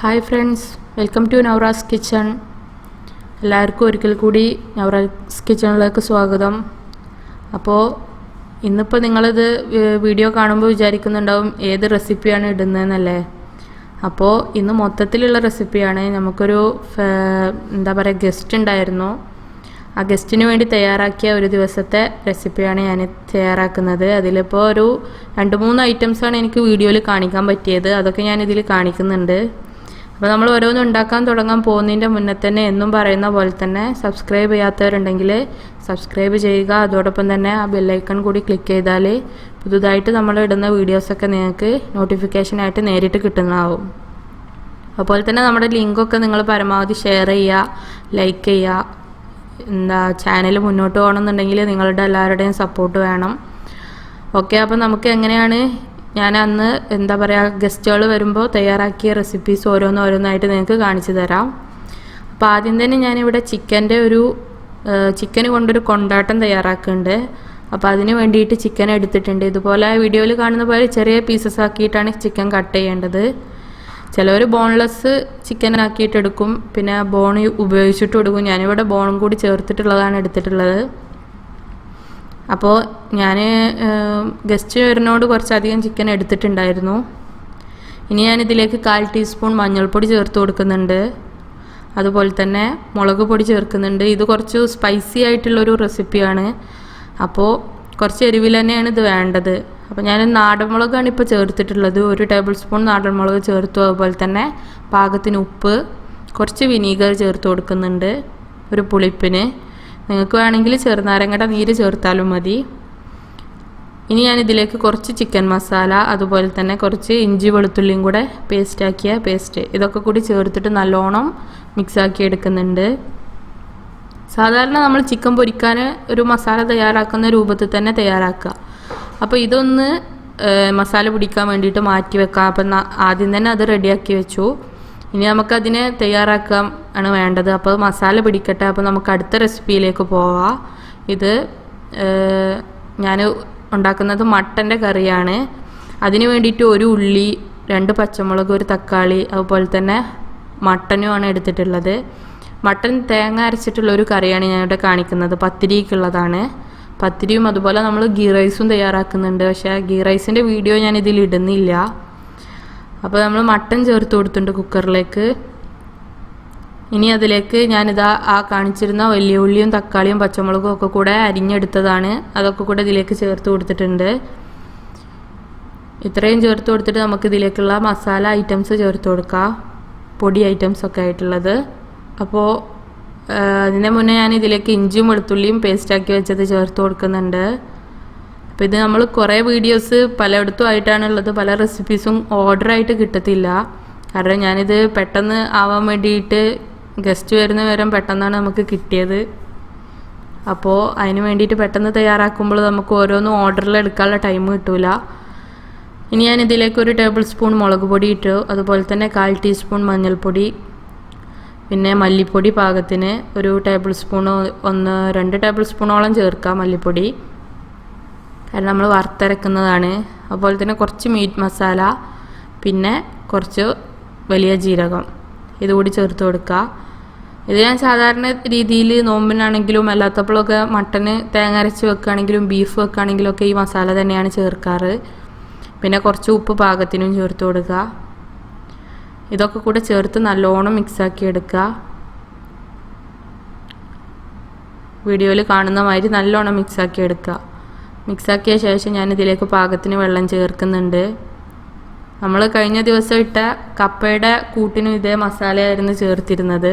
Hi friends, welcome to Noura's kitchen. എല്ലാവർക്കും ഒരിക്കൽ കൂടി നൗറാസ് കിച്ചണിലേക്ക് സ്വാഗതം. അപ്പോൾ ഇന്നിപ്പോൾ നിങ്ങളിത് വീഡിയോ കാണുമ്പോൾ വിചാരിക്കുന്നുണ്ടാവും ഏത് റെസിപ്പിയാണ് ഇടുന്നതെന്നല്ലേ. അപ്പോൾ ഇന്ന് മൊത്തത്തിലുള്ള റെസിപ്പിയാണ്. നമുക്കൊരു ഗസ്റ്റ് ഉണ്ടായിരുന്നു. ആ ഗസ്റ്റിന് വേണ്ടി തയ്യാറാക്കിയ ഒരു ദിവസത്തെ റെസിപ്പിയാണ് ഞാൻ തയ്യാറാക്കുന്നത്. അതിലിപ്പോൾ ഒരു 2-3 ഐറ്റംസാണ് എനിക്ക് വീഡിയോയിൽ കാണിക്കാൻ പറ്റിയത്. അതൊക്കെ ഞാനിതിൽ കാണിക്കുന്നുണ്ട്. അപ്പോൾ നമ്മൾ ഓരോന്നും ഉണ്ടാക്കാൻ തുടങ്ങാൻ പോകുന്നതിൻ്റെ മുന്നേ തന്നെ എന്നും പറയുന്ന പോലെ തന്നെ സബ്സ്ക്രൈബ് ചെയ്യാത്തവരുണ്ടെങ്കിൽ സബ്സ്ക്രൈബ് ചെയ്യുക. അതോടൊപ്പം തന്നെ ആ ബെല്ലൈക്കൺ കൂടി ക്ലിക്ക് ചെയ്താൽ പുതുതായിട്ട് നമ്മൾ ഇടുന്ന വീഡിയോസൊക്കെ നിങ്ങൾക്ക് നോട്ടിഫിക്കേഷനായിട്ട് നേരിട്ട് കിട്ടുന്നതാവും. അതുപോലെ തന്നെ നമ്മുടെ ലിങ്കൊക്കെ നിങ്ങൾ പരമാവധി ഷെയർ ചെയ്യുക, ലൈക്ക് ചെയ്യുക. ചാനൽ മുന്നോട്ട് പോകണമെന്നുണ്ടെങ്കിൽ നിങ്ങളുടെ എല്ലാവരുടെയും സപ്പോർട്ട് വേണം. ഓക്കെ, അപ്പോൾ നമുക്ക് എങ്ങനെയാണ് ഞാൻ അന്ന് ഗസ്റ്റുകൾ വരുമ്പോൾ തയ്യാറാക്കിയ റെസിപ്പീസ് ഓരോന്നായിട്ട് നിങ്ങൾക്ക് കാണിച്ചു തരാം. അപ്പോൾ ആദ്യം തന്നെ ഞാനിവിടെ ചിക്കന് കൊണ്ടൊരു കൊണ്ടാട്ടം തയ്യാറാക്കുന്നുണ്ട്. അപ്പോൾ അതിന് വേണ്ടിയിട്ട് ചിക്കൻ എടുത്തിട്ടുണ്ട്. ഇതുപോലെ വീഡിയോയിൽ കാണുന്ന പോലെ ചെറിയ പീസസ് ആക്കിയിട്ടാണ് ചിക്കൻ കട്ട് ചെയ്യേണ്ടത്. ചിലവർ ബോൺലെസ് ചിക്കൻ ആക്കിയിട്ട് എടുക്കും, പിന്നെ ബോൺ ഉപയോഗിച്ചിട്ട് എടുക്കും. ഞാനിവിടെ ബോണും കൂടി ചേർത്തിട്ടുള്ളതാണ് എടുത്തിട്ടുള്ളത്. അപ്പോൾ ഞാൻ ഗസ്റ്റ് വരുന്നോട് കുറച്ചധികം ചിക്കൻ എടുത്തിട്ടുണ്ടായിരുന്നു. ഇനി ഞാനിതിലേക്ക് 1/4 ടീസ്പൂൺ മഞ്ഞൾപ്പൊടി ചേർത്ത് കൊടുക്കുന്നുണ്ട്. അതുപോലെ തന്നെ മുളക് പൊടി ചേർക്കുന്നുണ്ട്. ഇത് കുറച്ച് സ്പൈസി ആയിട്ടുള്ളൊരു റെസിപ്പിയാണ്. അപ്പോൾ കുറച്ച് എരിവിൽ തന്നെയാണ് ഇത് വേണ്ടത്. അപ്പോൾ ഞാൻ നാടൻ മുളകാണ് ഇപ്പോൾ ചേർത്തിട്ടുള്ളത്. 1 ടേബിൾ സ്പൂൺ നാടൻ മുളക് ചേർത്തു. അതുപോലെ തന്നെ പാകത്തിന് ഉപ്പ്, കുറച്ച് വിനീഗർ ചേർത്ത് കൊടുക്കുന്നുണ്ട് ഒരു പുളിപ്പിന്. നിങ്ങൾക്ക് വേണമെങ്കിൽ ചെറുനാരങ്ങയുടെ നീര് ചേർത്താലും മതി. ഇനി ഞാനിതിലേക്ക് കുറച്ച് ചിക്കൻ മസാല, അതുപോലെ തന്നെ കുറച്ച് ഇഞ്ചി വെളുത്തുള്ളിയും കൂടെ പേസ്റ്റാക്കിയ പേസ്റ്റ്, ഇതൊക്കെ കൂടി ചേർത്തിട്ട് നല്ലോണം മിക്സാക്കി എടുക്കുന്നുണ്ട്. സാധാരണ നമ്മൾ ചിക്കൻ പൊരിക്കാൻ ഒരു മസാല തയ്യാറാക്കുന്ന രൂപത്തിൽ തന്നെ തയ്യാറാക്കുക. അപ്പോൾ ഇതൊന്ന് മസാല പിടിക്കാൻ വേണ്ടിയിട്ട് മാറ്റി വെക്കാം. അപ്പം ആദ്യം തന്നെ അത് റെഡിയാക്കി വെച്ചു. ഇനി നമുക്കതിനെ തയ്യാറാക്കാൻ ആണ് വേണ്ടത്. അപ്പോൾ മസാല പിടിക്കട്ടെ. അപ്പോൾ നമുക്ക് അടുത്ത റെസിപ്പിയിലേക്ക് പോവാം. ഇത് ഞാൻ ഉണ്ടാക്കുന്നത് മട്ടൻ്റെ കറിയാണ്. അതിന് വേണ്ടിയിട്ട് 1 ഉള്ളി, 2 പച്ചമുളക്, 1 തക്കാളി, അതുപോലെ തന്നെ മട്ടനുമാണ് എടുത്തിട്ടുള്ളത്. മട്ടൻ തേങ്ങ അരച്ചിട്ടുള്ളൊരു കറിയാണ് ഞാനിവിടെ കാണിക്കുന്നത്. പത്തിരിക്കുള്ളതാണ്. പത്തിരിയും അതുപോലെ നമ്മൾ ഗീ റൈസും തയ്യാറാക്കുന്നുണ്ട്. പക്ഷേ ഗീ റൈസിൻ്റെ വീഡിയോ ഞാൻ ഇതിൽ ഇടുന്നില്ല. അപ്പോൾ നമ്മൾ മട്ടൻ ചേർത്ത് കൊടുത്തിട്ടുണ്ട് കുക്കറിലേക്ക്. ഇനി അതിലേക്ക് ഞാനിതാ കാണിച്ചിരുന്ന വലിയ ഉള്ളിയും തക്കാളിയും പച്ചമുളകും ഒക്കെ കൂടെ അരിഞ്ഞെടുത്തതാണ്. അതൊക്കെ കൂടെ ഇതിലേക്ക് ചേർത്ത് കൊടുത്തിട്ടുണ്ട്. ഇത്രയും ചേർത്ത് കൊടുത്തിട്ട് നമുക്ക് ഇതിലേക്കുള്ള മസാല ഐറ്റംസ് ചേർത്ത് കൊടുക്കാം, പൊടി ഐറ്റംസ് ഒക്കെ ആയിട്ടുള്ളത്. അപ്പോൾ അതിന് മുന്നേ ഞാൻ ഇതിലേക്ക് ഇഞ്ചിയും വെളുത്തുള്ളിയും പേസ്റ്റാക്കി വെച്ചത് ചേർത്ത് കൊടുക്കുന്നുണ്ട്. അപ്പോൾ ഇത് നമ്മൾ കുറേ വീഡിയോസ് പലയിടത്തും ആയിട്ടാണുള്ളത്. പല റെസിപ്പീസും ഓർഡറായിട്ട് കിട്ടത്തില്ല. കാരണം ഞാനിത് പെട്ടെന്ന് ആവാൻ വേണ്ടിയിട്ട് ഗസ്റ്റ് വരുന്ന വരെ പെട്ടെന്നാണ് നമുക്ക് കിട്ടിയത്. അപ്പോൾ അതിന് വേണ്ടിയിട്ട് പെട്ടെന്ന് തയ്യാറാക്കുമ്പോൾ നമുക്ക് ഓരോന്നും ഓർഡറിൽ എടുക്കാനുള്ള ടൈം കിട്ടില്ല. ഇനി ഞാൻ ഇതിലേക്ക് 1 ടേബിൾ സ്പൂൺ മുളക് പൊടി ഇട്ടു. അതുപോലെ തന്നെ 1/4 ടീസ്പൂൺ മഞ്ഞൾപ്പൊടി, പിന്നെ മല്ലിപ്പൊടി പാകത്തിന് 1 ടേബിൾ സ്പൂണോ 2 ടേബിൾ സ്പൂണോളം ചേർക്കാം മല്ലിപ്പൊടി, കാരണം നമ്മൾ വറുത്തരക്കുന്നതാണ്. അതുപോലെ തന്നെ കുറച്ച് മീറ്റ് മസാല, പിന്നെ കുറച്ച് വലിയ ജീരകം, ഇതുകൂടി ചേർത്ത് കൊടുക്കുക. ഇത് ഞാൻ സാധാരണ രീതിയിൽ നോമ്പിനാണെങ്കിലും അല്ലാത്തപ്പോഴൊക്കെ മട്ടന് തേങ്ങ അരച്ച് വെക്കുകയാണെങ്കിലും ബീഫ് വെക്കുകയാണെങ്കിലും ഒക്കെ ഈ മസാല തന്നെയാണ് ചേർക്കാറ്. പിന്നെ കുറച്ച് ഉപ്പ് പാകത്തിനും ചേർത്ത് കൊടുക്കുക. ഇതൊക്കെ കൂടെ ചേർത്ത് നല്ലോണം മിക്സാക്കി എടുക്കുക. വീഡിയോയിൽ കാണുന്ന മാതിരി നല്ലോണം മിക്സാക്കി എടുക്കുക. മിക്സാക്കിയ ശേഷം ഞാനിതിലേക്ക് പാകത്തിന് വെള്ളം ചേർക്കുന്നുണ്ട്. നമ്മൾ കഴിഞ്ഞ ദിവസം ഇട്ട കപ്പയുടെ കൂട്ടിനും ഇതേ മസാലയായിരുന്നു ചേർത്തിരുന്നത്.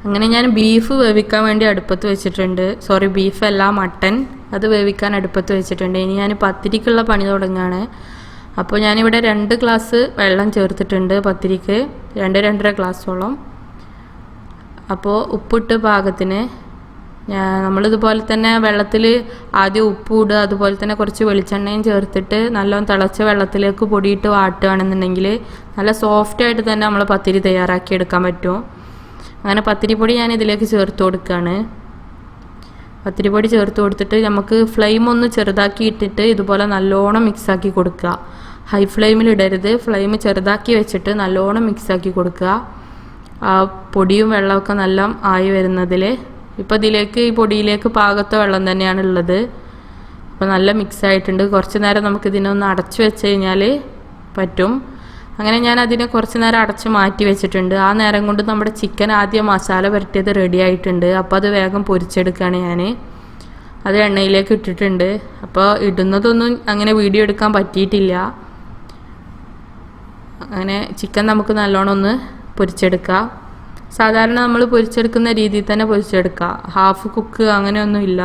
അങ്ങനെ ഞാൻ ബീഫ് വേവിക്കാൻ വേണ്ടി അടുപ്പത്ത് വെച്ചിട്ടുണ്ട്. ബീഫല്ല, മട്ടൻ. അത് വേവിക്കാൻ അടുപ്പത്ത് വെച്ചിട്ടുണ്ട്. ഇനി ഞാൻ പത്തിരിക്കുള്ള പണി തുടങ്ങുകയാണ്. അപ്പോൾ ഞാനിവിടെ 2 ഗ്ലാസ് വെള്ളം ചേർത്തിട്ടുണ്ട് പത്തിരിക്ക്, 2-2.5 ഗ്ലാസോളം. അപ്പോൾ ഉപ്പിട്ട് പാകത്തിന് നമ്മളിതുപോലെ തന്നെ വെള്ളത്തിൽ ആദ്യം ഉപ്പ് ഇടുക, അതുപോലെ തന്നെ കുറച്ച് വെളിച്ചെണ്ണയും ചേർത്തിട്ട് നല്ലോണം തിളച്ച വെള്ളത്തിലേക്ക് പൊടിയിട്ട് വാട്ടുകയാണെന്നുണ്ടെങ്കിൽ നല്ല സോഫ്റ്റായിട്ട് തന്നെ നമ്മൾ പത്തിരി തയ്യാറാക്കി എടുക്കാൻ പറ്റും. അങ്ങനെ പത്തിരിപ്പൊടി ഞാൻ ഇതിലേക്ക് ചേർത്ത് കൊടുക്കുകയാണ്. പത്തിരിപ്പൊടി ചേർത്ത് കൊടുത്തിട്ട് നമുക്ക് ഫ്ലെയിം ഒന്ന് ചെറുതാക്കി ഇട്ടിട്ട് ഇതുപോലെ നല്ലോണം മിക്സാക്കി കൊടുക്കുക. ഹൈ ഫ്ലെയിമിൽ ഇടരുത്. ഫ്ലെയിം ചെറുതാക്കി വെച്ചിട്ട് നല്ലോണം മിക്സാക്കി കൊടുക്കുക. ആ പൊടിയും വെള്ളമൊക്കെ നല്ല ആയി വരുന്നതിൽ. ഇപ്പോൾ ഇതിലേക്ക് ഈ പൊടിയിലേക്ക് പാകത്തെ വെള്ളം തന്നെയാണ് ഉള്ളത്. അപ്പോൾ നല്ല മിക്സ് ആയിട്ടുണ്ട്. കുറച്ച് നേരം നമുക്കിതിനൊന്ന് അടച്ചു വെച്ച് കഴിഞ്ഞാൽ പറ്റും. അങ്ങനെ ഞാൻ അതിനെ കുറച്ച് നേരം അടച്ച് മാറ്റി വെച്ചിട്ടുണ്ട്. ആ നേരം കൊണ്ട് നമ്മുടെ ചിക്കൻ ആദ്യം മസാല പുരട്ടിയത് റെഡി ആയിട്ടുണ്ട്. അപ്പോൾ അത് വേഗം പൊരിച്ചെടുക്കുകയാണ് ഞാൻ. അത് എണ്ണയിലേക്ക് ഇട്ടിട്ടുണ്ട്. അപ്പോൾ ഇടുന്നതൊന്നും അങ്ങനെ വീഡിയോ എടുക്കാൻ പറ്റിയിട്ടില്ല. അങ്ങനെ ചിക്കൻ നമുക്ക് നല്ലോണം ഒന്ന് പൊരിച്ചെടുക്കാം. സാധാരണ നമ്മൾ പൊരിച്ചെടുക്കുന്ന രീതിയിൽ തന്നെ പൊരിച്ചെടുക്കുക. ഹാഫ് കുക്ക് അങ്ങനെയൊന്നുമില്ല.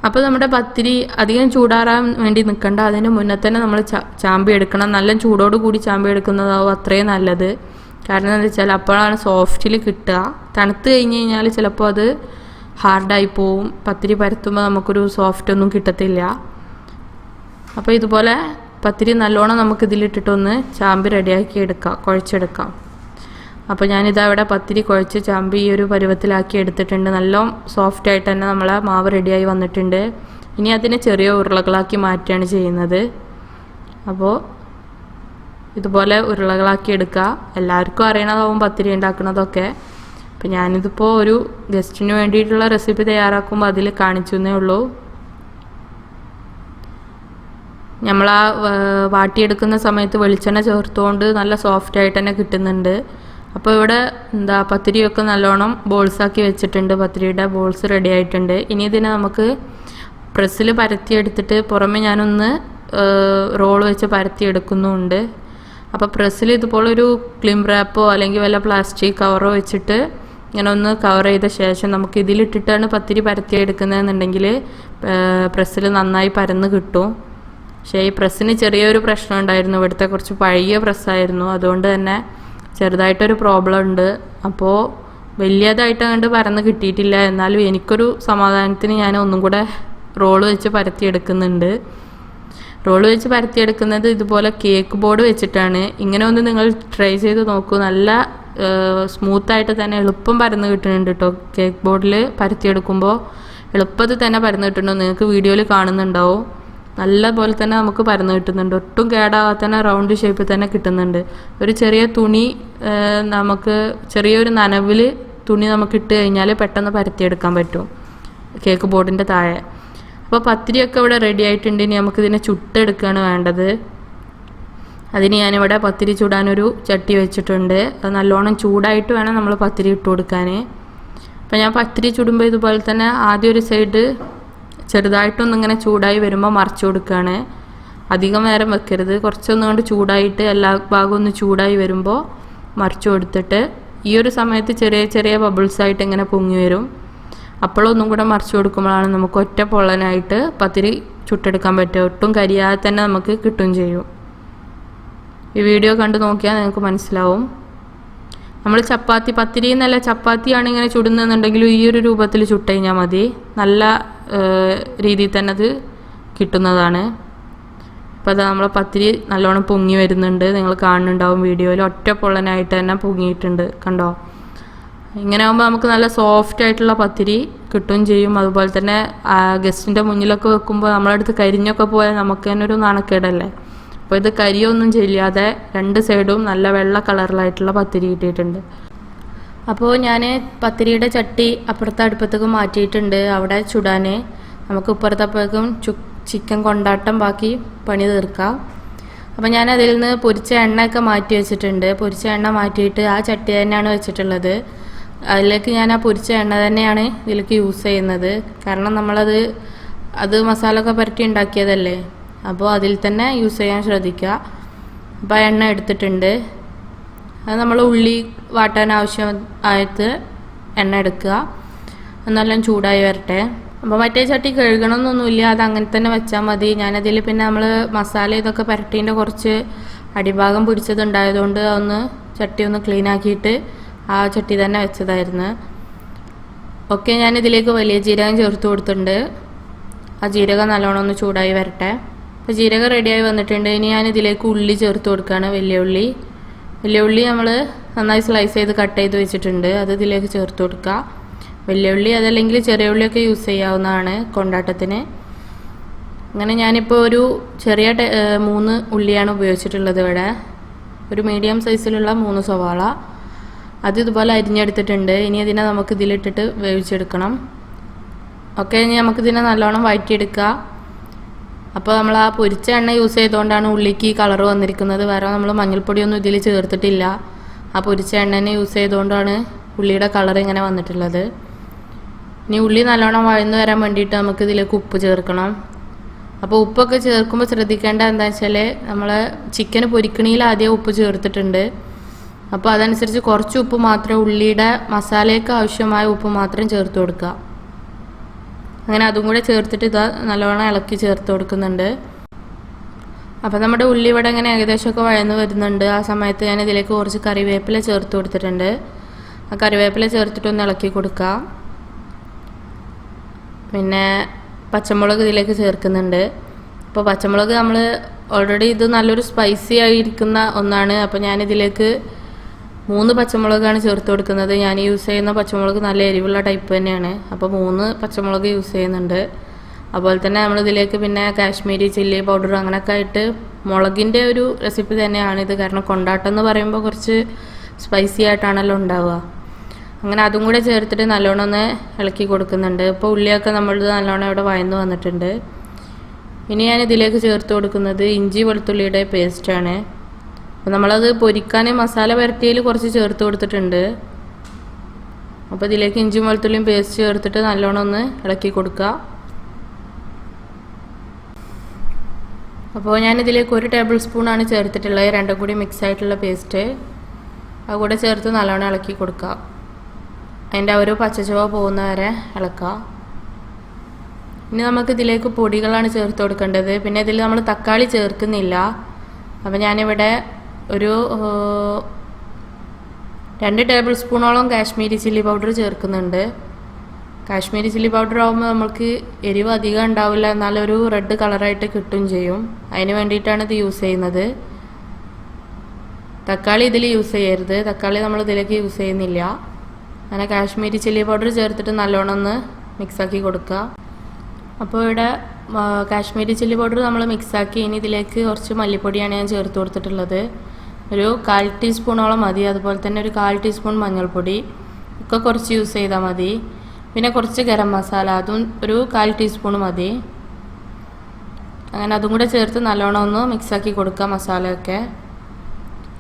അപ്പോൾ നമ്മുടെ പത്തിരി അധികം ചൂടാറാൻ വേണ്ടി നിൽക്കണ്ട. അതിന് മുന്നേ തന്നെ നമ്മൾ ചാമ്പി എടുക്കണം. നല്ല ചൂടോട് കൂടി ചാമ്പി എടുക്കുന്നതാവും അത്രയും നല്ലത്. കാരണം എന്താ വെച്ചാൽ അപ്പോഴാണ് സോഫ്റ്റിൽ കിട്ടുക. തണുത്ത് കഴിഞ്ഞ് കഴിഞ്ഞാൽ ചിലപ്പോൾ അത് ഹാർഡായി പോവും. പത്തിരി പരത്തുമ്പോൾ നമുക്കൊരു സോഫ്റ്റ് ഒന്നും കിട്ടത്തില്ല. അപ്പോൾ ഇതുപോലെ പത്തിരി നല്ലോണം നമുക്കിതിലിട്ടിട്ടൊന്ന് ചാമ്പി റെഡിയാക്കി എടുക്കാം, കുഴച്ചെടുക്കാം. അപ്പോൾ ഞാനിതാ ഇവിടെ പത്തിരി കുഴച്ച് ചാമ്പി ഈ ഒരു പരുവത്തിലാക്കി എടുത്തിട്ടുണ്ട്. നല്ല സോഫ്റ്റ് ആയിട്ട് തന്നെ നമ്മളെ മാവ് റെഡിയായി വന്നിട്ടുണ്ട്. ഇനി അതിനെ ചെറിയ ഉരുളകളാക്കി മാറ്റുകയാണ് ചെയ്യുന്നത്. അപ്പോൾ ഇതുപോലെ ഉരുളകളാക്കി എടുക്കുക. എല്ലാവർക്കും അറിയണതാവും പത്തിരി ഉണ്ടാക്കുന്നതൊക്കെ. അപ്പോൾ ഞാനിതിപ്പോൾ ഒരു ഗസ്റ്റിന് വേണ്ടിയിട്ടുള്ള റെസിപ്പി തയ്യാറാക്കുമ്പോൾ അതിൽ കാണിച്ചു എന്നേ ഉള്ളൂ. നമ്മൾ ആ വാട്ടിയെടുക്കുന്ന സമയത്ത് വെളിച്ചെണ്ണ ചേർത്തുകൊണ്ട് നല്ല സോഫ്റ്റ് ആയിട്ട് തന്നെ കിട്ടുന്നുണ്ട്. അപ്പോൾ ഇവിടെ പത്തിരിയൊക്കെ നല്ലോണം ബോൾസാക്കി വെച്ചിട്ടുണ്ട്. പത്തിരിയുടെ ബോൾസ് റെഡി ആയിട്ടുണ്ട്. ഇനി ഇതിനെ നമുക്ക് പ്രസ്സിൽ പരത്തിയെടുത്തിട്ട് പുറമെ ഞാനൊന്ന് റോൾ വെച്ച് പരത്തിയെടുക്കുന്നുമുണ്ട്. അപ്പോൾ പ്രസ്സിൽ ഇതുപോലൊരു ക്ലിം റാപ്പോ അല്ലെങ്കിൽ വല്ല പ്ലാസ്റ്റിക് കവറോ വെച്ചിട്ട് ഇങ്ങനെ ഒന്ന് കവർ ചെയ്ത ശേഷം നമുക്ക് ഇതിലിട്ടിട്ടാണ് പത്തിരി പരത്തിയെടുക്കുന്നതെന്നുണ്ടെങ്കിൽ പ്രസ്സിൽ നന്നായി പരന്ന് കിട്ടും. പക്ഷേ ഈ പ്രസ്സിന് ചെറിയൊരു പ്രശ്നം ഉണ്ടായിരുന്നു. ഇവിടുത്തെ കുറച്ച് പഴയ പ്രസ്സായിരുന്നു. അതുകൊണ്ട് തന്നെ ചെറുതായിട്ടൊരു പ്രോബ്ലം ഉണ്ട്. അപ്പോൾ വലിയതായിട്ട് കണ്ട് പരന്ന് കിട്ടിയിട്ടില്ല. എന്നാലും എനിക്കൊരു സമാധാനത്തിന് ഞാൻ ഒന്നും കൂടെ റോള് വെച്ച് പരത്തിയെടുക്കുന്നുണ്ട്. റോള് വെച്ച് പരത്തിയെടുക്കുന്നത് ഇതുപോലെ കേക്ക് ബോർഡ് വെച്ചിട്ടാണ്. ഇങ്ങനെ ഒന്ന് നിങ്ങൾ ട്രൈ ചെയ്ത് നോക്കൂ. നല്ല സ്മൂത്തായിട്ട് തന്നെ എളുപ്പം പരന്ന് കിട്ടുന്നുണ്ട് കേട്ടോ. കേക്ക് ബോർഡിൽ പരത്തിയെടുക്കുമ്പോൾ എളുപ്പത്തിൽ തന്നെ പരന്ന് കിട്ടുന്നുണ്ടോ നിങ്ങൾക്ക് വീഡിയോയിൽ കാണുന്നുണ്ടാവും. നല്ല പോലെ തന്നെ നമുക്ക് പരന്ന് കിട്ടുന്നുണ്ട്. ഒട്ടും കേടാകാതെ തന്നെ റൗണ്ട് ഷേപ്പിൽ തന്നെ കിട്ടുന്നുണ്ട്. ഒരു ചെറിയ തുണി നമുക്ക് ചെറിയൊരു നനവിൽ തുണി നമുക്ക് ഇട്ട് കഴിഞ്ഞാൽ പെട്ടെന്ന് പരത്തിയെടുക്കാൻ പറ്റും കേക്ക് ബോർഡിൻ്റെ താഴെ. അപ്പോൾ പത്തിരിയൊക്കെ ഇവിടെ റെഡി ആയിട്ടുണ്ട്. ഇനി നമുക്കിതിനെ ചുട്ടെടുക്കുകയാണ് വേണ്ടത്. അതിന് ഞാനിവിടെ പത്തിരി ചൂടാനൊരു ചട്ടി വെച്ചിട്ടുണ്ട്. അത് നല്ലോണം ചൂടായിട്ട് വേണം നമ്മൾ പത്തിരി ഇട്ട് കൊടുക്കാൻ. അപ്പോൾ ഞാൻ പത്തിരി ചുടുമ്പോൾ ഇതുപോലെ തന്നെ ആദ്യം ഒരു സൈഡ് ചെറുതായിട്ടൊന്നിങ്ങനെ ചൂടായി വരുമ്പോൾ മറിച്ച് കൊടുക്കുകയാണ്. അധികം നേരം വെക്കരുത്. കുറച്ചൊന്നും കൊണ്ട് ചൂടായിട്ട് എല്ലാ ഭാഗവും ഒന്ന് ചൂടായി വരുമ്പോൾ മറിച്ച് കൊടുത്തിട്ട് ഈ ഒരു സമയത്ത് ചെറിയ ചെറിയ ബബിൾസായിട്ട് ഇങ്ങനെ പൊങ്ങി വരും. അപ്പോഴൊന്നും കൂടെ മറിച്ച് കൊടുക്കുമ്പോഴാണ് നമുക്ക് ഒറ്റ പൊള്ളനായിട്ട് പത്തിരി ചുട്ടെടുക്കാൻ പറ്റുക. ഒട്ടും കരിയാതെ തന്നെ നമുക്ക് കിട്ടുകയും ചെയ്യും. ഈ വീഡിയോ കണ്ടു നോക്കിയാൽ നിങ്ങൾക്ക് മനസ്സിലാവും. നമ്മൾ പത്തിരി എന്നല്ല ചപ്പാത്തിയാണ് ഇങ്ങനെ ചുടുന്നെന്നുണ്ടെങ്കിലും ഈ ഒരു രൂപത്തിൽ ചുട്ട് കഴിഞ്ഞാൽ മതി. നല്ല രീതിയിൽ തന്നെ അത് കിട്ടുന്നതാണ്. അപ്പോൾ അത് നമ്മളെ പത്തിരി നല്ലോണം പൊങ്ങി വരുന്നുണ്ട്. നിങ്ങൾ കാണുന്നുണ്ടാവും വീഡിയോയിൽ. ഒറ്റ പൊള്ളനായിട്ട് തന്നെ പൊങ്ങിയിട്ടുണ്ട്. കണ്ടോ? ഇങ്ങനെ ആകുമ്പോൾ നമുക്ക് നല്ല സോഫ്റ്റ് ആയിട്ടുള്ള പത്തിരി കിട്ടുകയും ചെയ്യും. അതുപോലെ തന്നെ ഗസ്റ്റിൻ്റെ മുന്നിലൊക്കെ വെക്കുമ്പോൾ നമ്മളടുത്ത് കരിഞ്ഞൊക്കെ പോയാൽ നമുക്ക് തന്നെ ഒരു നാണക്കേടല്ലേ. അപ്പോൾ ഇത് കരിയൊന്നും ചെയ്യാതെ രണ്ട് സൈഡും നല്ല വെള്ള കളറിലായിട്ടുള്ള പത്തിരി കിട്ടിയിട്ടുണ്ട്. അപ്പോൾ ഞാൻ പത്തിരിയുടെ ചട്ടി അപ്പുറത്തെ അടുപ്പത്തേക്ക് മാറ്റിയിട്ടുണ്ട് അവിടെ ചുടാൻ. നമുക്ക് ഇപ്പുറത്തപ്പോഴേക്കും ചിക്കൻ കൊണ്ടാട്ടം ബാക്കി പണി തീർക്കാം. അപ്പോൾ ഞാൻ അതിൽ നിന്ന് പൊരിച്ച എണ്ണയൊക്കെ മാറ്റി വെച്ചിട്ടുണ്ട്. പൊരിച്ച എണ്ണ മാറ്റിയിട്ട് ആ ചട്ടി തന്നെയാണ് വെച്ചിട്ടുള്ളത്. അതിലേക്ക് ഞാൻ ആ പൊരിച്ച എണ്ണ തന്നെയാണ് ഇതിലേക്ക് യൂസ് ചെയ്യുന്നത്. കാരണം അത് മസാല ഒക്കെ പുരട്ടി ഉണ്ടാക്കിയതല്ലേ. അപ്പോൾ അതിൽ തന്നെ യൂസ് ചെയ്യാൻ ശ്രദ്ധിക്കുക. അപ്പോൾ എണ്ണ എടുത്തിട്ടുണ്ട്. അത് നമ്മൾ ഉള്ളി വാട്ടാൻ ആവശ്യമായിട്ട് എണ്ണ എടുക്കുക. നല്ല ചൂടായി വരട്ടെ. അപ്പോൾ മറ്റേ ചട്ടി കഴുകണമെന്നൊന്നുമില്ല. അത് അങ്ങനെ തന്നെ വെച്ചാൽ മതി. ഞാനതിൽ പിന്നെ നമ്മൾ മസാല ഇതൊക്കെ പുരട്ടീൻ്റെ കുറച്ച് അടിഭാഗം പിടിച്ചതുണ്ടായതുകൊണ്ട് ചട്ടി ഒന്ന് ക്ലീൻ ആക്കിയിട്ട് ആ ചട്ടി തന്നെ വെച്ചതായിരുന്നു. ഓക്കെ, ഞാനിതിലേക്ക് വലിയ ജീരകം ചേർത്ത് കൊടുത്തിട്ടുണ്ട്. ആ ജീരകം നല്ലോണം ഒന്ന് ചൂടായി വരട്ടെ. അപ്പോൾ ജീരകം റെഡിയായി വന്നിട്ടുണ്ട്. ഇനി ഞാനിതിലേക്ക് ഉള്ളി ചേർത്ത് കൊടുക്കുകയാണ്. വലിയ ഉള്ളി നമ്മൾ നന്നായി സ്ലൈസ് ചെയ്ത് കട്ട് ചെയ്ത് വെച്ചിട്ടുണ്ട്. അത് ഇതിലേക്ക് ചേർത്ത് കൊടുക്കുക. വലിയ ഉള്ളി അതല്ലെങ്കിൽ ചെറിയ ഉള്ളിയൊക്കെ യൂസ് ചെയ്യാവുന്നതാണ് കൊണ്ടാട്ടത്തിന്. അങ്ങനെ ഞാനിപ്പോൾ ഒരു ചെറിയ 3 ഉള്ളിയാണ് ഉപയോഗിച്ചിട്ടുള്ളത് ഇവിടെ. ഒരു മീഡിയം സൈസിലുള്ള 3 സവാള അത് ഇതുപോലെ അരിഞ്ഞെടുത്തിട്ടുണ്ട്. ഇനി ഇതിനെ നമുക്ക് ഇതിലിട്ടിട്ട് വേവിച്ചെടുക്കണം. ഓക്കെ, ഇനി നമുക്കിതിനെ നല്ലോണം വഴറ്റിയെടുക്കുക. അപ്പോൾ നമ്മൾ ആ പൊരിച്ച എണ്ണ യൂസ് ചെയ്തുകൊണ്ടാണ് ഉള്ളിക്ക് ഈ കളർ വന്നിരിക്കുന്നത്. വേറെ നമ്മൾ മഞ്ഞൾപ്പൊടിയൊന്നും ഇതിൽ ചേർത്തിട്ടില്ല. ആ പൊരിച്ച എണ്ണനെ യൂസ് ചെയ്തുകൊണ്ടാണ് ഉള്ളിയുടെ കളർ ഇങ്ങനെ വന്നിട്ടുള്ളത്. ഇനി ഉള്ളി നല്ലോണം വഴന്ന് വരാൻ വേണ്ടിയിട്ട് നമുക്ക് ഇതിലേക്ക് ഉപ്പ് ചേർക്കണം. അപ്പോൾ ഉപ്പൊക്കെ ചേർക്കുമ്പോൾ ശ്രദ്ധിക്കേണ്ട എന്താ വെച്ചാൽ നമ്മൾ ചിക്കൻ പൊരിക്കണിയിൽ ആദ്യം ഉപ്പ് ചേർത്തിട്ടുണ്ട്. അപ്പോൾ അതനുസരിച്ച് കുറച്ച് ഉപ്പ് മാത്രമേ ഉള്ളിയുടെ മസാലയ്ക്ക് ആവശ്യമായ ഉപ്പ് മാത്രം ചേർത്ത് കൊടുക്കുക. അങ്ങനെ അതും കൂടെ ചേർത്തിട്ട് ഇത് നല്ലോണം ഇളക്കി ചേർത്ത് കൊടുക്കുന്നുണ്ട്. അപ്പോൾ നമ്മുടെ ഉള്ളി ഇവിടെ ഇങ്ങനെ ഏകദേശമൊക്കെ വഴന്ന് വരുന്നുണ്ട്. ആ സമയത്ത് ഞാൻ ഇതിലേക്ക് കുറച്ച് കറിവേപ്പില ചേർത്ത് കൊടുത്തിട്ടുണ്ട്. ആ കറിവേപ്പില ചേർത്തിട്ടൊന്ന് ഇളക്കി കൊടുക്കുക. പിന്നെ പച്ചമുളക് ഇതിലേക്ക് ചേർക്കുന്നുണ്ട്. അപ്പോൾ പച്ചമുളക് നമ്മൾ ഓൾറെഡി ഇത് നല്ലൊരു സ്പൈസി ആയിരിക്കുന്ന ഒന്നാണ്. അപ്പോൾ ഞാനിതിലേക്ക് 3 പച്ചമുളകാണ് ചേർത്ത് കൊടുക്കുന്നത്. ഞാൻ യൂസ് ചെയ്യുന്ന പച്ചമുളക് നല്ല എരിവുള്ള ടൈപ്പ് തന്നെയാണ്. അപ്പോൾ 3 പച്ചമുളക് യൂസ് ചെയ്യുന്നുണ്ട്. അതുപോലെ തന്നെ നമ്മളിതിലേക്ക് പിന്നെ കാശ്മീരി ചില്ലി പൗഡർ അങ്ങനെയൊക്കെ ആയിട്ട് മുളകിൻ്റെ ഒരു റെസിപ്പി തന്നെയാണിത്. കാരണം കൊണ്ടാട്ടം എന്ന് പറയുമ്പോൾ കുറച്ച് സ്പൈസി ആയിട്ടാണല്ലോ ഉണ്ടാവുക. അങ്ങനെ അതും കൂടെ ചേർത്തിട്ട് നല്ലോണം ഒന്ന് ഇളക്കി കൊടുക്കുന്നുണ്ട്. ഇപ്പോൾ ഉള്ളിയൊക്കെ നമ്മളിത് നല്ലോണം ഇവിടെ വഴന്ന് വന്നിട്ടുണ്ട്. ഇനി ഞാൻ ഇതിലേക്ക് ചേർത്ത് കൊടുക്കുന്നത് ഇഞ്ചി വെളുത്തുള്ളിയുടെ പേസ്റ്റാണ്. അപ്പോൾ നമ്മളത് പൊരിക്കാൻ മസാല പുരട്ടിയതിൽ കുറച്ച് ചേർത്ത് കൊടുത്തിട്ടുണ്ട്. അപ്പോൾ ഇതിലേക്ക് ഇഞ്ചിയും വെളുത്തുള്ളിയും പേസ്റ്റ് ചേർത്തിട്ട് നല്ലോണം ഒന്ന് ഇളക്കി കൊടുക്കുക. അപ്പോൾ ഞാനിതിലേക്ക് 1 ടേബിൾ സ്പൂണാണ് ചേർത്തിട്ടുള്ളത്. രണ്ടും കൂടി മിക്സ് ആയിട്ടുള്ള പേസ്റ്റ് അതുകൂടെ ചേർത്ത് നല്ലോണം ഇളക്കി കൊടുക്കുക. അതിൻ്റെ ഒരു പച്ചച്ചുവ പോകുന്ന വരെ ഇളക്കുക. ഇനി നമുക്കിതിലേക്ക് പൊടികളാണ് ചേർത്ത് കൊടുക്കേണ്ടത്. പിന്നെ ഇതിൽ നമ്മൾ തക്കാളി ചേർക്കുന്നില്ല. അപ്പോൾ ഞാനിവിടെ ഒരു 2 ടേബിൾ സ്പൂണോളം കാശ്മീരി ചില്ലി പൗഡർ ചേർക്കുന്നുണ്ട്. കാശ്മീരി ചില്ലി പൗഡർ ആകുമ്പോൾ നമുക്ക് എരിവ് അധികം ഉണ്ടാവില്ല, എന്നാലൊരു റെഡ് കളറായിട്ട് കിട്ടും ചെയ്യും. അതിന് വേണ്ടിയിട്ടാണ് ഇത് യൂസ് ചെയ്യുന്നത്. തക്കാളി ഇതിൽ യൂസ് ചെയ്യരുത്. തക്കാളി നമ്മൾ ഇതിലേക്ക് യൂസ് ചെയ്യുന്നില്ല. അങ്ങനെ കാശ്മീരി ചില്ലി പൗഡർ ചേർത്തിട്ട് നല്ലോണം ഒന്ന് മിക്സാക്കി കൊടുക്കുക. അപ്പോൾ ഇവിടെ കാശ്മീരി ചില്ലി പൗഡർ നമ്മൾ മിക്സാക്കി. ഇനി ഇതിലേക്ക് കുറച്ച് മല്ലിപ്പൊടിയാണ് ഞാൻ ചേർത്ത് കൊടുത്തിട്ടുള്ളത്. ഒരു 1/4 ടീസ്പൂണോളം മതി. അതുപോലെ തന്നെ ഒരു 1/4 ടീസ്പൂൺ മഞ്ഞൾപ്പൊടി ഒക്കെ കുറച്ച് യൂസ് ചെയ്താൽ മതി. പിന്നെ കുറച്ച് ഗരം മസാല അതും ഒരു 1/4 ടീസ്പൂൺ മതി. അങ്ങനെ അതും കൂടെ ചേർത്ത് നല്ലോണം ഒന്ന് മിക്സാക്കി കൊടുക്കുക. മസാലയൊക്കെ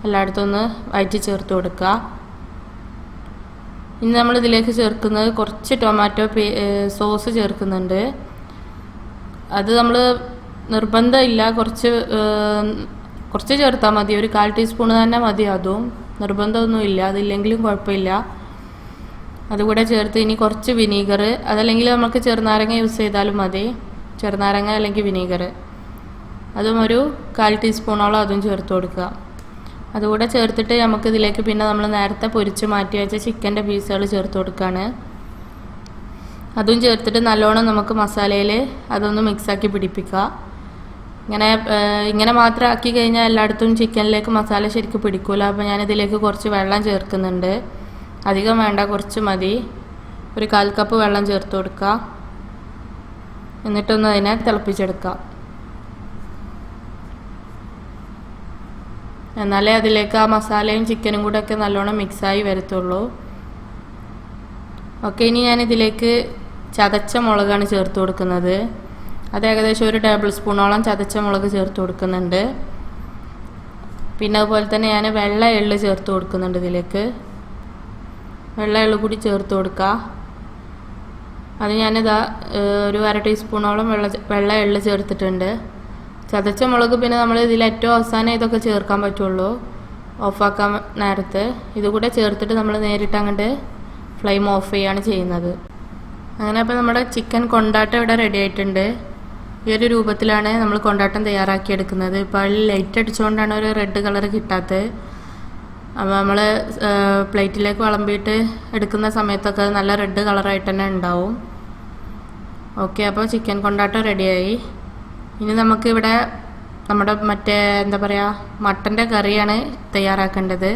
എല്ലായിടത്തും ഒന്ന് വഴറ്റി ചേർത്ത് കൊടുക്കുക. ഇനി നമ്മൾ ഇതിലേക്ക് ചേർക്കുന്നത് കുറച്ച് ടൊമാറ്റോ സോസ് ചേർക്കുന്നുണ്ട്. അത് നമ്മൾ നിർബന്ധമില്ല, കുറച്ച് ചേർത്താൽ മതി. ഒരു 1/4 ടീസ്പൂൺ തന്നെ മതി. അതും നിർബന്ധമൊന്നുമില്ല, അതില്ലെങ്കിലും കുഴപ്പമില്ല. അതുകൂടെ ചേർത്ത് ഇനി കുറച്ച് വിനീഗർ, അതല്ലെങ്കിൽ നമുക്ക് ചെറുനാരങ്ങ യൂസ് ചെയ്താലും മതി. ചെറുനാരങ്ങ അല്ലെങ്കിൽ വിനീഗർ അതും ഒരു 1/4 ടീസ്പൂണോളം അതും ചേർത്ത് കൊടുക്കുക. അതുകൂടെ ചേർത്തിട്ട് നമുക്ക് ഇതിലേക്ക് പിന്നെ നമ്മൾ നേരത്തെ പൊരിച്ച് മാറ്റി വെച്ച ചിക്കൻ്റെ പീസുകൾ ചേർത്ത് കൊടുക്കുകയാണ്. അതും ചേർത്തിട്ട് നല്ലോണം നമുക്ക് മസാലയിൽ അതൊന്ന് മിക്സാക്കി പിടിപ്പിക്കുക. ഇങ്ങനെ മാത്രം ആക്കി കഴിഞ്ഞാൽ എല്ലായിടത്തും ചിക്കനിലേക്ക് മസാല ശരിക്കും പിടിക്കില്ല. അപ്പോൾ ഞാനിതിലേക്ക് കുറച്ച് വെള്ളം ചേർക്കുന്നുണ്ട്. അധികം വേണ്ട, കുറച്ച് മതി. ഒരു 1/4 കപ്പ് വെള്ളം ചേർത്ത് കൊടുക്കുക. എന്നിട്ടൊന്ന് അതിനെ തിളപ്പിച്ചെടുക്കുക. എന്നാലേ അതിലേക്ക് ആ മസാലയും ചിക്കനും കൂടെ ഒക്കെ നല്ലോണം മിക്സായി വരത്തുള്ളൂ. ഓക്കെ, ഇനി ഞാനിതിലേക്ക് ചതച്ച മുളകാണ് ചേർത്ത് കൊടുക്കുന്നത്. അത് ഏകദേശം 1 ടേബിൾ സ്പൂണോളം ചതച്ച മുളക് ചേർത്ത് കൊടുക്കുന്നുണ്ട്. പിന്നെ അതുപോലെ തന്നെ ഞാൻ വെള്ള എള്ള് ചേർത്ത് കൊടുക്കുന്നുണ്ട്. ഇതിലേക്ക് വെള്ള എള്ള് കൂടി ചേർത്ത് കൊടുക്കുക. അത് ഞാനിതാ ഒരു 1/2 ടീസ്പൂണോളം വെള്ള എള്ള് ചേർത്തിട്ടുണ്ട്. ചതച്ച മുളക് പിന്നെ നമ്മൾ ഇതിൽ ഏറ്റവും അവസാനം ഇതൊക്കെ ചേർക്കാൻ പറ്റുള്ളൂ, ഓഫാക്കാൻ നേരത്ത്. ഇതുകൂടെ ചേർത്തിട്ട് നമ്മൾ നേരിട്ട് അങ്ങോട്ട് ഫ്ലെയിം ഓഫ് ചെയ്യുകയാണ് ചെയ്യുന്നത്. അങ്ങനെ അപ്പോൾ നമ്മുടെ ചിക്കൻ കൊണ്ടാട്ടം ഇവിടെ റെഡി ആയിട്ടുണ്ട്. ഈ ഒരു രൂപത്തിലാണ് നമ്മൾ കൊണ്ടാട്ടം തയ്യാറാക്കിയെടുക്കുന്നത്. ഇപ്പോൾ അതിൽ ലൈറ്റ് അടിച്ചുകൊണ്ടാണ് ഒരു റെഡ് കളർ കിട്ടാത്തത്. അപ്പോൾ നമ്മൾ പ്ലേറ്റിലേക്ക് വിളമ്പിയിട്ട് എടുക്കുന്ന സമയത്തൊക്കെ നല്ല റെഡ് കളറായിട്ട് തന്നെ ഉണ്ടാവും. ഓക്കെ, അപ്പോൾ ചിക്കൻ കൊണ്ടാട്ടം റെഡിയായി. ഇനി നമുക്കിവിടെ നമ്മുടെ എന്താ പറയുക, മട്ടൻ്റെ കറിയാണ് തയ്യാറാക്കേണ്ടത്.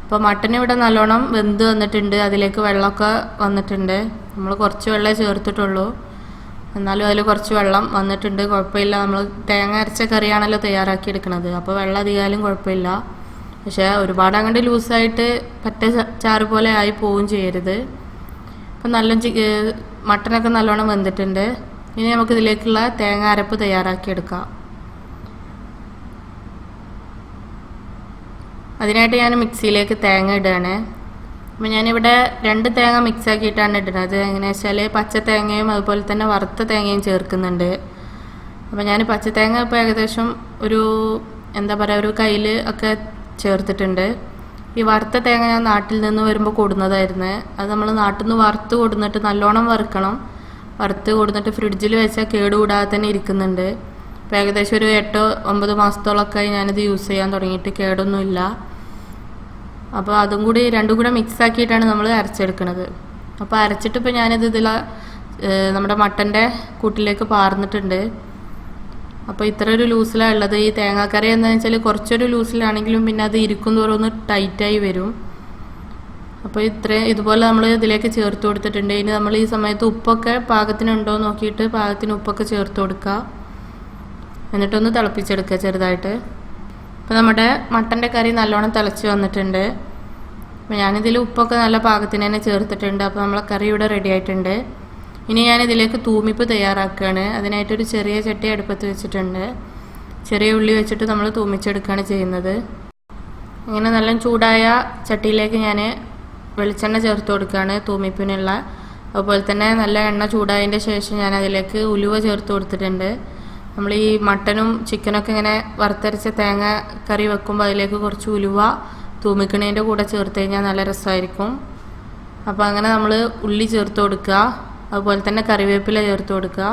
അപ്പോൾ മട്ടൻ ഇവിടെ നല്ലോണം വെന്ത് വന്നിട്ടുണ്ട്. അതിലേക്ക് വെള്ളമൊക്കെ വന്നിട്ടുണ്ട്. നമ്മൾ കുറച്ച് വെള്ളമേ ചേർത്തിട്ടുള്ളൂ. എന്നാലും അതിൽ കുറച്ച് വെള്ളം വന്നിട്ടുണ്ട്, കുഴപ്പമില്ല. നമ്മൾ തേങ്ങ അരച്ച കറിയാണല്ലോ തയ്യാറാക്കി എടുക്കുന്നത്, അപ്പോൾ വെള്ളം അധികമായാലും കുഴപ്പമില്ല. പക്ഷേ ഒരുപാട് അങ്ങോട്ട് ലൂസായിട്ട് പറ്റ ചാറ് പോലെ ആയി പോവുകയും ചെയ്യരുത്. അപ്പം നല്ല മട്ടനൊക്കെ നല്ലോണം വെന്തിട്ടുണ്ട്. ഇനി നമുക്ക് ഇതിലേക്കുള്ള തേങ്ങ അരപ്പ് തയ്യാറാക്കിയെടുക്കാം. അതിനായിട്ട് ഞാൻ മിക്സിയിലേക്ക് തേങ്ങ ഇടുകയാണ്. അപ്പം ഞാനിവിടെ 2 തേങ്ങ മിക്സ് ആക്കിയിട്ടാണ് ഇടുന്നത്. എങ്ങനെയാ വെച്ചാൽ പച്ച തേങ്ങയും അതുപോലെ തന്നെ വറുത്ത തേങ്ങയും ചേർക്കുന്നുണ്ട്. അപ്പം ഞാൻ പച്ച തേങ്ങ ഇപ്പോൾ ഏകദേശം ഒരു എന്താ പറയുക ഒരു കയ്യിൽ ഒക്കെ ചേർത്തിട്ടുണ്ട്. ഈ വറുത്ത തേങ്ങ ഞാൻ നാട്ടിൽ നിന്ന് വരുമ്പോൾ കൊടുന്നതായിരുന്നു. അത് നമ്മൾ നാട്ടിൽ നിന്ന് വറുത്ത് കൊടുന്നിട്ട് നല്ലോണം വറുക്കണം. വറുത്ത് കൊടുന്നിട്ട് ഫ്രിഡ്ജിൽ വെച്ചാൽ കേടുകൂടാതെ തന്നെ ഇരിക്കുന്നുണ്ട്. ഇപ്പോൾ ഏകദേശം ഒരു 8-9 മാസത്തോളമൊക്കെ ഞാനിത് യൂസ് ചെയ്യാൻ തുടങ്ങിയിട്ട് കേടൊന്നുമില്ല. അപ്പോൾ അതും കൂടി രണ്ടും കൂടെ മിക്സ് ആക്കിയിട്ടാണ് നമ്മൾ അരച്ചെടുക്കുന്നത്. അപ്പോൾ അരച്ചിട്ട് ഇപ്പോൾ ഞാനിത് നമ്മുടെ മട്ടൻ്റെ കൂട്ടിലേക്ക് പാർന്നിട്ടുണ്ട്. അപ്പോൾ ഇത്ര ഒരു ലൂസിലാണ് ഉള്ളത്. ഈ തേങ്ങാക്കറി എന്താണെന്ന് വെച്ചാൽ കുറച്ചൊരു ലൂസിലാണെങ്കിലും പിന്നെ അത് ഇരിക്കും തോറും ഒന്ന് ടൈറ്റായി വരും. അപ്പോൾ ഇതുപോലെ നമ്മൾ ഇതിലേക്ക് ചേർത്ത് കൊടുത്തിട്ടുണ്ട്. ഇനി നമ്മൾ ഈ സമയത്ത് ഉപ്പൊക്കെ പാകത്തിനുണ്ടോ എന്ന് നോക്കിയിട്ട് പാകത്തിന് ഉപ്പൊക്കെ ചേർത്ത് കൊടുക്കുക. എന്നിട്ടൊന്ന് തിളപ്പിച്ചെടുക്കുക ചെറുതായിട്ട്. അപ്പോൾ നമ്മുടെ മട്ടൻ്റെ കറി നല്ലോണം തിളച്ച് വന്നിട്ടുണ്ട്. അപ്പോൾ ഞാനിതിൽ ഉപ്പൊക്കെ നല്ല പാകത്തിന് തന്നെ ചേർത്തിട്ടുണ്ട്. അപ്പോൾ നമ്മളെ കറി ഇവിടെ റെഡി ആയിട്ടുണ്ട്. ഇനി ഞാനിതിലേക്ക് തൂമിപ്പ് തയ്യാറാക്കുകയാണ്. അതിനായിട്ടൊരു ചെറിയ ചട്ടി അടുപ്പത്ത് വെച്ചിട്ടുണ്ട്. ചെറിയ ഉള്ളി വെച്ചിട്ട് നമ്മൾ തൂമിച്ചെടുക്കുകയാണ് ചെയ്യുന്നത്. ഇങ്ങനെ നല്ല ചൂടായ ചട്ടിയിലേക്ക് ഞാൻ വെളിച്ചെണ്ണ ചേർത്ത് കൊടുക്കുകയാണ് തൂമിപ്പിനുള്ള. അതുപോലെ തന്നെ നല്ല എണ്ണ ചൂടായതിൻ്റെ ശേഷം ഞാൻ അതിലേക്ക് ഉലുവ ചേർത്ത് കൊടുത്തിട്ടുണ്ട്. നമ്മൾ ഈ മട്ടനും ചിക്കനൊക്കെ ഇങ്ങനെ വറുത്തരച്ച തേങ്ങ കറി വെക്കുമ്പോൾ അതിലേക്ക് കുറച്ച് ഉലുവ തൂമിക്കണേൻ്റെ കൂടെ ചേർത്ത് കഴിഞ്ഞാൽ നല്ല രസമായിരിക്കും. അപ്പോൾ അങ്ങനെ നമ്മൾ ഉള്ളി ചേർത്ത് കൊടുക്കുക. അതുപോലെ തന്നെ കറിവേപ്പില ചേർത്ത് കൊടുക്കുക.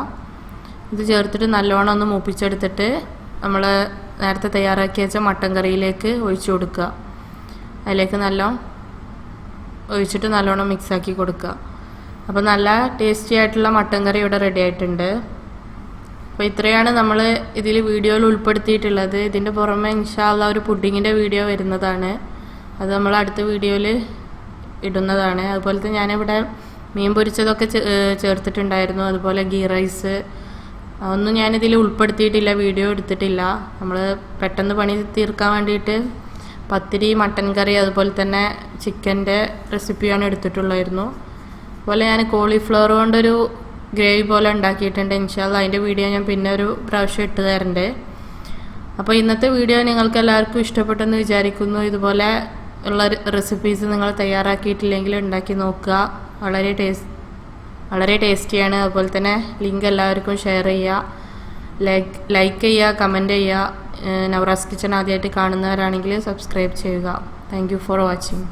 ഇത് ചേർത്തിട്ട് നല്ലോണം ഒന്ന് മൂപ്പിച്ചെടുത്തിട്ട് നമ്മൾ നേരത്തെ തയ്യാറാക്കി വെച്ച മട്ടൻ കറിയിലേക്ക് ഒഴിച്ചു കൊടുക്കുക. അതിലേക്ക് ഒഴിച്ചിട്ട് നല്ലോണം മിക്സാക്കി കൊടുക്കുക. അപ്പോൾ നല്ല ടേസ്റ്റി ആയിട്ടുള്ള മട്ടൻ കറി ഇവിടെ റെഡി ആയിട്ടുണ്ട്. അപ്പോൾ ഇത്രയാണ് നമ്മൾ ഇതിൽ വീഡിയോയിൽ ഉൾപ്പെടുത്തിയിട്ടുള്ളത്. ഇതിൻ്റെ പുറമെ ഇൻഷാ അല്ലാഹ് ഒരു പുഡിങ്ങിൻ്റെ വീഡിയോ വരുന്നതാണ്. അത് നമ്മൾ അടുത്ത വീഡിയോയിൽ ഇടുന്നതാണ്. അതുപോലെ തന്നെ ഞാനിവിടെ മീൻ പൊരിച്ചതൊക്കെ ചേർത്തിട്ടുണ്ടായിരുന്നു. അതുപോലെ ഗീ റൈസ് ഒന്നും ഞാനിതിൽ ഉൾപ്പെടുത്തിയിട്ടില്ല, വീഡിയോ എടുത്തിട്ടില്ല. നമ്മൾ പെട്ടെന്ന് പണി തീർക്കാൻ വേണ്ടിയിട്ട് പത്തിരി, മട്ടൻ കറി, അതുപോലെ തന്നെ ചിക്കൻ്റെ റെസിപ്പിയാണ് എടുത്തിട്ടുള്ളായിരുന്നു. അതുപോലെ ഞാൻ കോളിഫ്ലവർ കൊണ്ടൊരു ഗ്രേവി പോലെ ഉണ്ടാക്കിയിട്ടുണ്ട്. ഇൻഷാ അല്ലാഹ് അതിൻ്റെ വീഡിയോ ഞാൻ പിന്നെ ഒരു പ്രാവശ്യം ഇട്ട് തരണ്ടേ. അപ്പോൾ ഇന്നത്തെ വീഡിയോ നിങ്ങൾക്ക് എല്ലാവർക്കും ഇഷ്ടപ്പെട്ടെന്ന് വിചാരിക്കുന്നു. ഇതുപോലെ ഉള്ള റെസിപ്പീസ് നിങ്ങൾ തയ്യാറാക്കിയിട്ടില്ലെങ്കിൽ ഉണ്ടാക്കി നോക്കുക. വളരെ ടേസ്റ്റിയാണ്. അതുപോലെ തന്നെ ലിങ്ക് എല്ലാവർക്കും ഷെയർ ചെയ്യുക, ലൈക്ക് ചെയ്യുക, കമൻറ്റ് ചെയ്യുക. നൗറാസ് കിച്ചൺ ആദ്യമായിട്ട് കാണുന്നവരാണെങ്കിൽ സബ്സ്ക്രൈബ് ചെയ്യുക. Thank you for watching.